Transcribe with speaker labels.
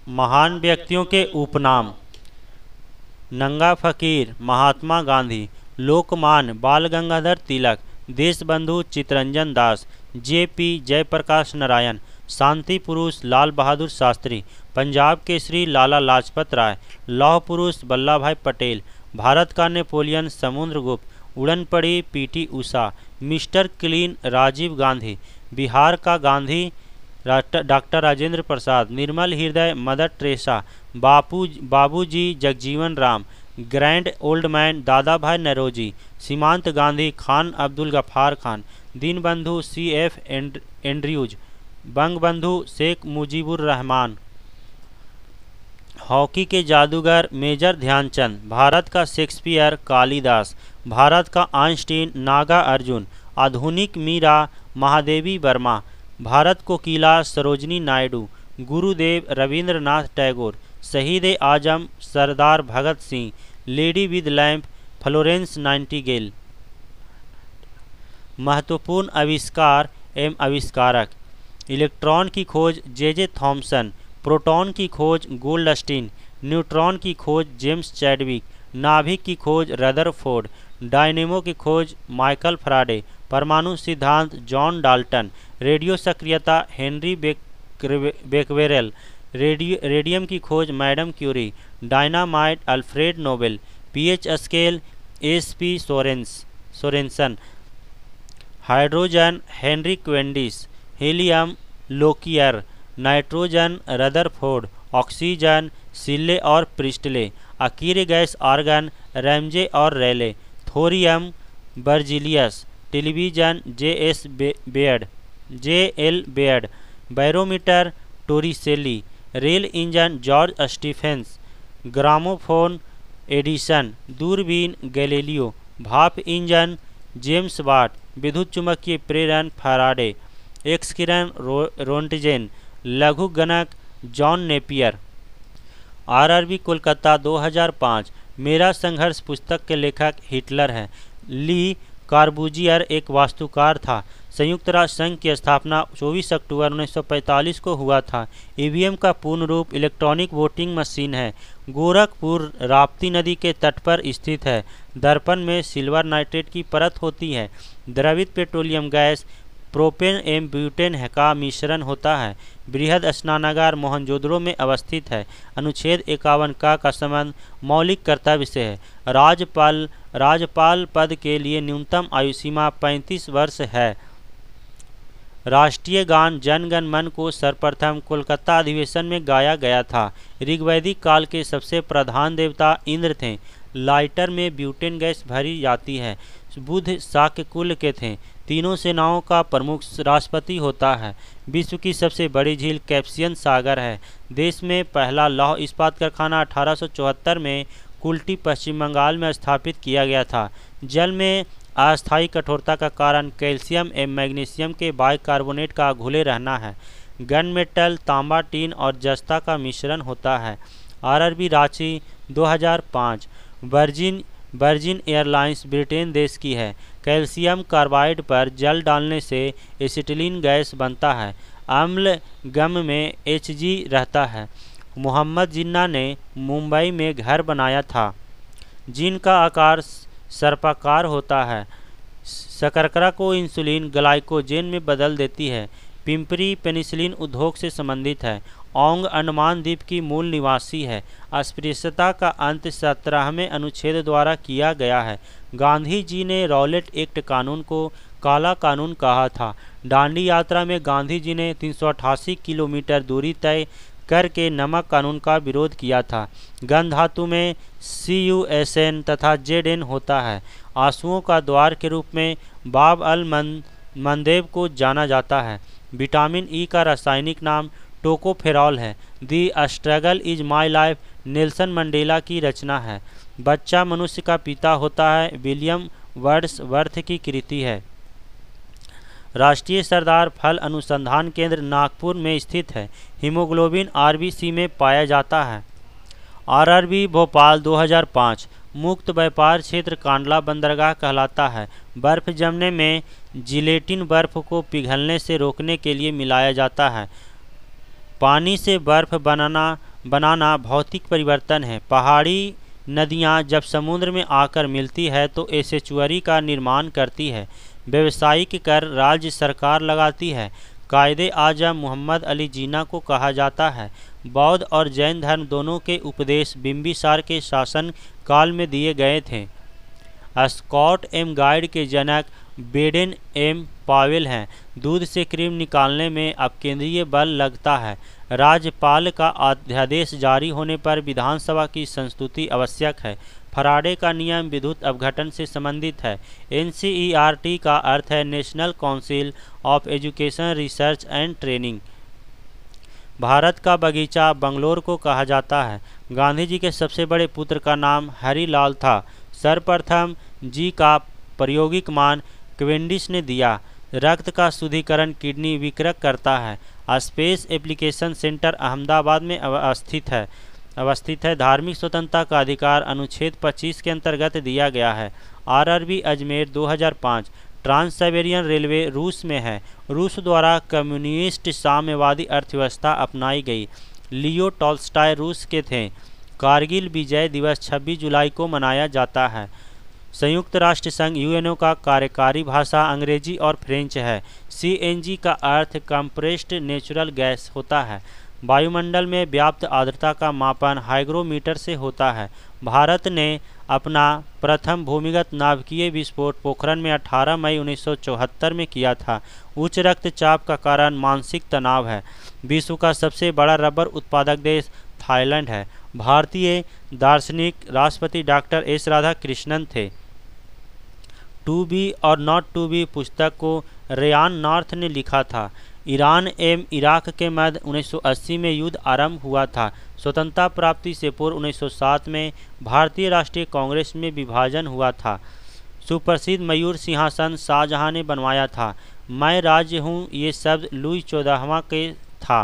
Speaker 1: महान व्यक्तियों के उपनाम: नंगा फकीर महात्मा गांधी, लोकमान्य बाल गंगाधर तिलक, देशबंधु चित्तरंजन दास, जेपी जयप्रकाश नारायण, शांति पुरुष लाल बहादुर शास्त्री, पंजाब केसरी लाला लाजपत राय, लौह पुरुष वल्लभ भाई पटेल, भारत का नेपोलियन समुद्रगुप्त, उड़न पड़ी PT Usha, mister clean Rajiv Gandhi, Bihar का गांधी डॉक्टर राजेंद्र प्रसाद, निर्मल हृदय mother Teresa, Babuji Jagjivan Ram, grand old man Dadabhai Naoroji, सीमांत Gandhi Khan Abdul Ghaffar Khan, Deenbandhu CF Andrews, Bangabandhu Sheikh Mujibur Rahman, hockey के जादूगर मेजर ध्यानचंद, भारत का शेक्सपियर कालिदास, भारत का आइंस्टीन नागा अर्जुन, आधुनिक मीरा महादेवी वर्मा, भारत कोकिला सरोजनी नायडू, गुरुदेव रविंद्रनाथ टैगोर, शहीद आजम Sardar Bhagat Singh, lady with lamp Florence Nightingale. महत्वपूर्ण आविष्कार एवं आविष्कारक: इलेक्ट्रॉन की खोज जे थॉमसन, प्रोटॉन की खोज गोल्डस्टीन, न्यूट्रॉन की खोज जेम्स चैडविक, नाभिक की खोज रदरफोर्ड, डायनेमो की खोज माइकल फैराडे, परमाणु सिद्धांत जॉन डाल्टन, रेडियो सक्रियता हेनरी बेकवेरेल, रेडियम की खोज madam Curie, dynamite Alfred Nobel, pH scale SP Sorensen, hydrogen Henry Cavendish, helium Lockyer, nitrogen Rutherford, oxygen Scheele और प्रिस्टले, अकीय गैस आर्गन रैमजे और Rayleigh, thorium Berzelius, television JL Baird, barometer Torricelli, rail engine George Stephens, gramophone Edison, दूरबीन Galileo, भाप engine James Watt, विद्युत चुम्बकीय प्रेरण Faraday, X किरण Roentgen, लघु गणक जॉन नेपियर। RRB कोलकाता 2005। मेरा संघर्ष पुस्तक के लेखक हिटलर हैं। ली कार्बूजियर एक वास्तुकार था। संयुक्त राष्ट्र संघ की स्थापना 24 अक्टूबर 1945 को हुआ था। EVM का पूर्ण रूप इलेक्ट्रॉनिक वोटिंग मशीन है। गोरखपुर राप्ती नदी के तट पर स्थित है। दर्पण में सिल्वर नाइट्रेट की परत होती है। द्रवित पेट्रोलियम गैस प्रोपेन एवं ब्यूटेन का मिश्रण होता है। बृहद स्नानागार मोहनजोदड़ो में अवस्थित है। अनुच्छेद 51 का संबंध मौलिक कर्तव्य से है। राज्यपाल पद के लिए न्यूनतम आयु सीमा 35 वर्ष है। राष्ट्रीय गान जन गण मन को सर्वप्रथम कोलकाता अधिवेशन में गाया गया था। ऋग्वैदिक काल के सबसे प्रधान देवता इंद्र थे। लाइटर में ब्यूटेन गैस भरी जाती है। बुध शाक्य कुल के थे। तीनों सेनाओं का प्रमुख राष्ट्रपति होता है। विश्व की सबसे बड़ी झील कैस्पियन सागर है। देश में पहला लौह इस्पात कारखाना 1874 में कुल्टी पश्चिम बंगाल में स्थापित किया गया था। जल में अस्थायी कठोरता का कारण कैल्शियम एवं मैग्नीशियम के बाइकार्बोनेट का घुले रहना है। गन मेटल तांबा टीन और जस्ता का मिश्रण होता है। RRB Ranchi 2005। Virgin airlines Britain देश की है। कैल्शियम कार्बाइड पर जल डालने से एसिटिलीन गैस बनता है। अम्ल गम में Hg रहता है। मोहम्मद जिन्ना ने मुंबई में घर बनाया था जिनका आकार सर्पाकार होता है। शकरकरा को इंसुलिन ग्लाइकोजेन में बदल देती है। पिंपरी पेनिसिलिन उद्योग से संबंधित है। ओंग अंडमान द्वीप की मूल निवासी है। अस्पृश्यता का अंत 17वें अनुच्छेद द्वारा किया गया है। गांधी जी ने रॉलेट एक्ट कानून को काला कानून कहा था। दांडी यात्रा में गांधी जी ने 388 किलोमीटर दूरी तय करके नमक कानून का विरोध किया था। गण धातु में CUSN तथा ZN होता है। आंसुओं का द्वार के रूप में बाब अल मंदेब को जाना जाता है। विटामिन E का रासायनिक नाम टोकोफेरॉल है। The struggle is my life Nelson Mandela की रचना है। बच्चा मनुष्य का पिता होता है। विलियम वर्ड्सवर्थ की कृति है। राष्ट्रीय सरदार फल अनुसंधान केंद्र नागपुर में स्थित है। हीमोग्लोबिन RBC में पाया जाता है। RRB भोपाल 2005। मुक्त व्यापार क्षेत्र कांडला बंदरगाह कहलाता है। बर्फ जमने में जिलेटिन बर्फ को पिघलने से रोकने के लिए मिलाया जाता है। पानी से बर्फ बनाना भौतिक परिवर्तन है। पहाड़ी नदियाँ जब समुद्र में आकर मिलती है तो एसेचुअरी का निर्माण करती है। व्यावसायिक कर राज्य सरकार लगाती है। कायदे आजम मोहम्मद अली जिन्ना को कहा जाता है। बौद्ध और जैन धर्म दोनों के उपदेश बिंबिसार के शासन काल में दिए गए थे। स्कॉट एम गाइड के जनक बेडेन एम पावेल हैं। दूध से क्रीम निकालने में अब केंद्रीय बल लगता है। राज्यपाल का अध्यादेश जारी होने पर विधानसभा की संस्तुति आवश्यक है। फराडे का नियम विद्युत अपघटन से संबंधित है। NCERT का अर्थ है national council of education research and training. Bharat का बगीचा बंगलोर को कहा जाता है। गांधी जी के सबसे बड़े पुत्र का नाम हरिलाल था। सर्वप्रथम जी का प्रायोगिक मान कैवेंडिश ने दिया। रक्त का शुद्धिकरण किडनी विकृत करता है। स्पेस एप्लीकेशन सेंटर अहमदाबाद में अवस्थित है। धार्मिक स्वतंत्रता का अधिकार अनुच्छेद 25 के अंतर्गत दिया गया है। RRB Ajmer 2005। Trans Siberian Railway रूस में है। रूस द्वारा कम्युनिस्ट साम्यवादी अर्थव्यवस्था अपनाई गई। लियो टॉल्स्टॉय रूस के थे। कारगिल विजय दिवस 26 जुलाई को मनाया जाता है। संयुक्त राष्ट्र संघ UNO का कार्यकारी भाषा अंग्रेजी और फ्रेंच है। CNG का अर्थ कंप्रेस्ड नेचुरल गैस होता है। वायुमंडल में व्याप्त आर्द्रता का मापन हाइग्रोमीटर से होता है। भारत ने अपना प्रथम भूमिगत नाभिकीय विस्फोट पोखरण में 18 मई 1974 में किया था। उच्च रक्तचाप का कारण मानसिक तनाव है। विश्व का सबसे बड़ा रबर उत्पादक देश थाईलैंड है। भारतीय दार्शनिक राष्ट्रपति डॉक्टर S राधाकृष्णन थे। टू बी और नॉट टू बी पुस्तक को रेयान नॉर्थ ने लिखा था। ईरान एवं इराक के मध्य 1980 में युद्ध आरंभ हुआ था। स्वतंत्रता प्राप्ति से पूर्व 1907 में भारतीय राष्ट्रीय कांग्रेस में विभाजन हुआ था। सुप्रसिद्ध मयूर सिंहासन शाहजहां ने बनवाया था। मैं राज्य हूँ ये शब्द लुई 14वां के था।